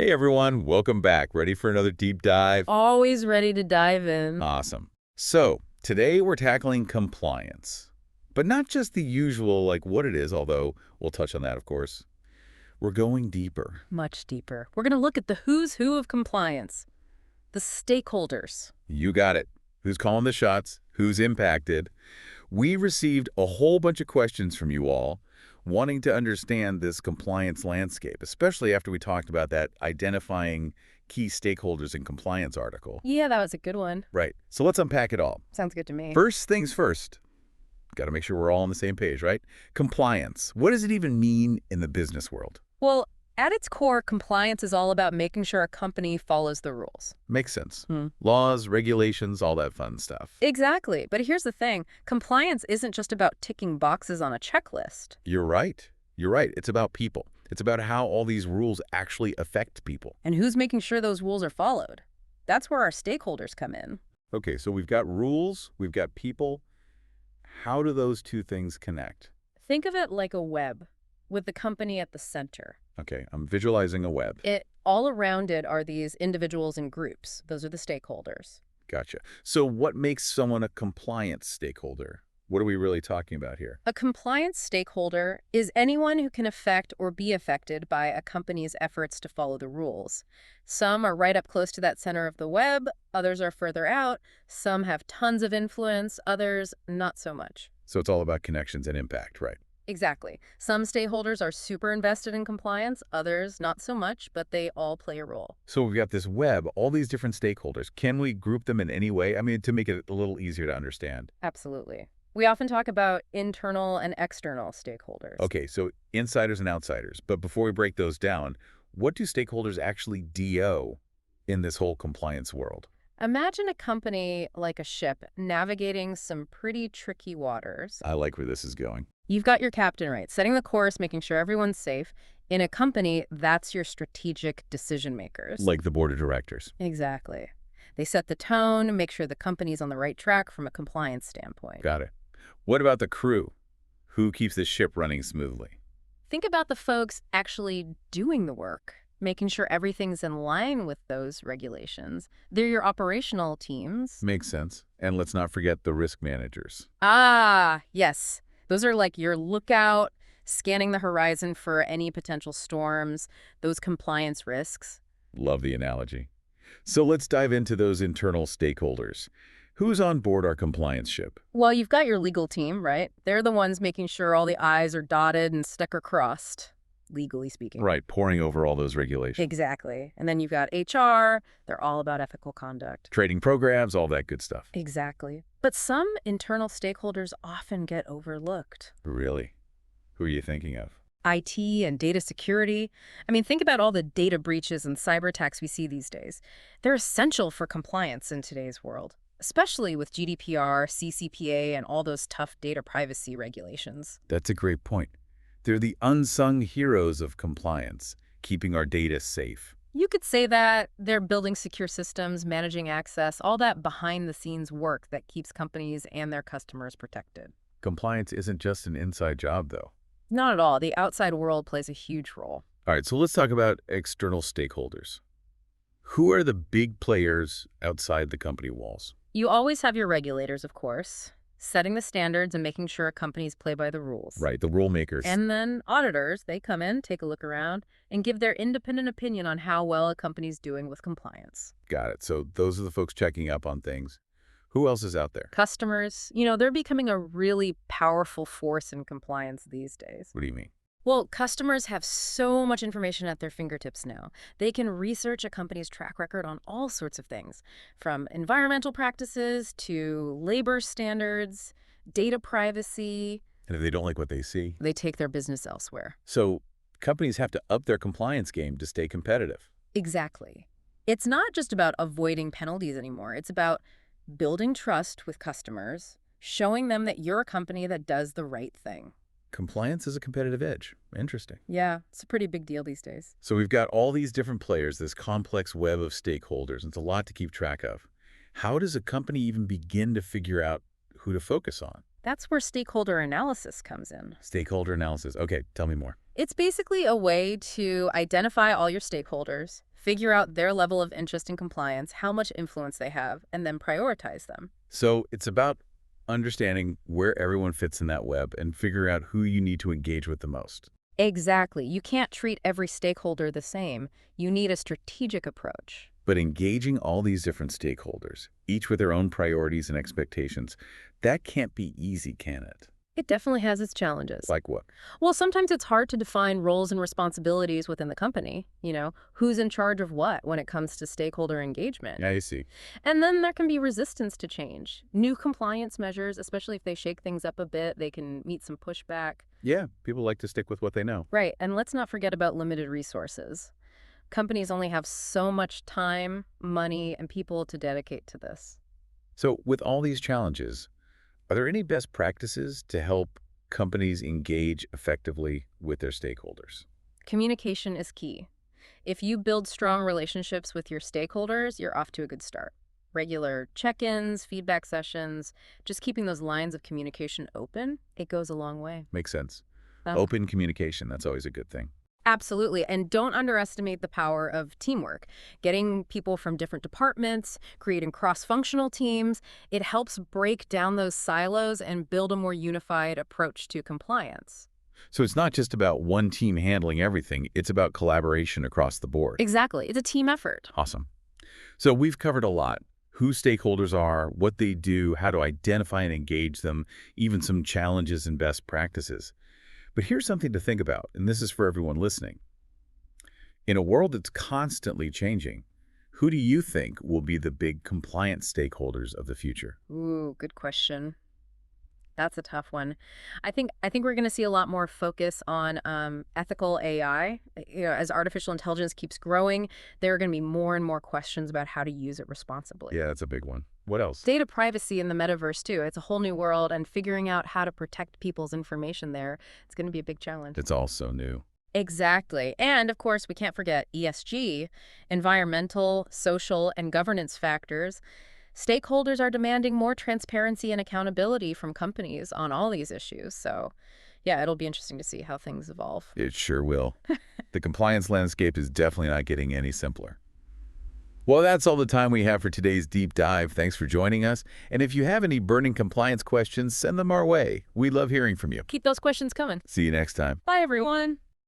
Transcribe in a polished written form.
Hey everyone, welcome back. Ready for another deep dive? Always ready to dive in. Awesome. So, today we're tackling compliance. But not just the usual, like what it is, although we'll touch on that, of course. We're going deeper. Much deeper. We're going to look at the who's who of compliance, the stakeholders. You got it. Who's calling the shots? Who's impacted? We received a whole bunch of questions from you all wanting to understand this compliance landscape, especially after we talked about that identifying key stakeholders in compliance article. Yeah, that was a good one. Right. So let's unpack it all. Sounds good to me. First things first. Got to make sure we're all on the same page, right? Compliance. What does it even mean in the business world? Well, at its core, compliance is all about making sure a company follows the rules. Makes sense. Laws, regulations, all that fun stuff. Exactly. But here's the thing. Compliance isn't just about ticking boxes on a checklist. You're right. You're right. It's about people. It's about how all these rules actually affect people. And who's making sure those rules are followed? That's where our stakeholders come in. Okay, so we've got rules, we've got people. How do those two things connect? Think of it like a web with the company at the center. Okay, I'm visualizing a web. All around it are these individuals and groups. Those are the stakeholders. Gotcha. So what makes someone a compliance stakeholder? What are we really talking about here? A compliance stakeholder is anyone who can affect or be affected by a company's efforts to follow the rules. Some are right up close to that center of the web, others are further out, some have tons of influence, others not so much. So it's all about connections and impact, right? Exactly. Some stakeholders are super invested in compliance, others not so much, but they all play a role. So we've got this web, all these different stakeholders. Can we group them in any way? I mean, to make it a little easier to understand. Absolutely. We often talk about internal and external stakeholders. Okay, so insiders and outsiders. But before we break those down, what do stakeholders actually do in this whole compliance world? Imagine a company like a ship navigating some pretty tricky waters. I like where this is going. You've got your captain, right, setting the course, making sure everyone's safe. In a company, that's your strategic decision makers. Like the board of directors. Exactly. They set the tone, make sure the company's on the right track from a compliance standpoint. Got it. What about the crew? Who keeps the ship running smoothly? Think about the folks actually doing the work, making sure everything's in line with those regulations. They're your operational teams. Makes sense. And let's not forget the risk managers. Ah, yes. Those are like your lookout, scanning the horizon for any potential storms, those compliance risks. Love the analogy. So let's dive into those internal stakeholders. Who's on board our compliance ship? Well, you've got your legal team, right? They're the ones making sure all the I's are dotted and stuck are crossed, legally speaking. Right, poring over all those regulations. Exactly. And then you've got HR. They're all about ethical conduct. Trading programs, all that good stuff. Exactly. But some internal stakeholders often get overlooked. Really? Who are you thinking of? IT and data security. I mean, think about all the data breaches and cyber attacks we see these days. They're essential for compliance in today's world, especially with GDPR, CCPA, and all those tough data privacy regulations. That's a great point. They're the unsung heroes of compliance, keeping our data safe. You could say that they're building secure systems, managing access, all that behind-the-scenes work that keeps companies and their customers protected. Compliance isn't just an inside job, though. Not at all. The outside world plays a huge role. All right, so let's talk about external stakeholders. Who are the big players outside the company walls? You always have your regulators, of course, setting the standards and making sure companies play by the rules. Right, the rule makers. And then auditors, they come in, take a look around, and give their independent opinion on how well a company's doing with compliance. Got it. So those are the folks checking up on things. Who else is out there? Customers, they're becoming a really powerful force in compliance these days. What do you mean? Well, customers have so much information at their fingertips now. They can research a company's track record on all sorts of things, from environmental practices to labor standards, data privacy. And if they don't like what they see? They take their business elsewhere. So companies have to up their compliance game to stay competitive. Exactly. It's not just about avoiding penalties anymore. It's about building trust with customers, showing them that you're a company that does the right thing. Compliance is a competitive edge. Interesting. Yeah, it's a pretty big deal these days. So we've got all these different players, this complex web of stakeholders. It's a lot to keep track of. How does a company even begin to figure out who to focus on? That's where stakeholder analysis comes in. Stakeholder analysis. Okay, tell me more. It's basically a way to identify all your stakeholders, figure out their level of interest in compliance, how much influence they have, and then prioritize them. So it's about understanding where everyone fits in that web and figuring out who you need to engage with the most. Exactly. You can't treat every stakeholder the same. You need a strategic approach. But engaging all these different stakeholders, each with their own priorities and expectations, that can't be easy, can it? It definitely has its challenges. Like what? Well, sometimes it's hard to define roles and responsibilities within the company. Who's in charge of what when it comes to stakeholder engagement. Yeah, I see. And then there can be resistance to change. New compliance measures, especially if they shake things up a bit, they can meet some pushback. Yeah, people like to stick with what they know. Right. And let's not forget about limited resources. Companies only have so much time, money, and people to dedicate to this. So with all these challenges, are there any best practices to help companies engage effectively with their stakeholders? Communication is key. If you build strong relationships with your stakeholders, you're off to a good start. Regular check-ins, feedback sessions, just keeping those lines of communication open, it goes a long way. Makes sense. Uh, Open communication, that's always a good thing. Absolutely. And don't underestimate the power of teamwork. Getting people from different departments, creating cross-functional teams, it helps break down those silos and build a more unified approach to compliance. So it's not just about one team handling everything, it's about collaboration across the board. Exactly. It's a team effort. Awesome. So we've covered a lot. Who stakeholders are, what they do, how to identify and engage them, even some challenges and best practices. But here's something to think about, and this is for everyone listening. In a world that's constantly changing, who do you think will be the big compliance stakeholders of the future? Ooh, good question. That's a tough one. I think we're going to see a lot more focus on ethical AI. As artificial intelligence keeps growing, there are going to be more and more questions about how to use it responsibly. Yeah, that's a big one. What else? Data privacy in the metaverse, too. It's a whole new world, and figuring out how to protect people's information there, it's going to be a big challenge. It's all so new. Exactly. And, of course, we can't forget ESG, environmental, social, and governance factors. Stakeholders are demanding more transparency and accountability from companies on all these issues. So, yeah, it'll be interesting to see how things evolve. It sure will. The compliance landscape is definitely not getting any simpler. Well, that's all the time we have for today's deep dive. Thanks for joining us. And if you have any burning compliance questions, send them our way. We love hearing from you. Keep those questions coming. See you next time. Bye, everyone.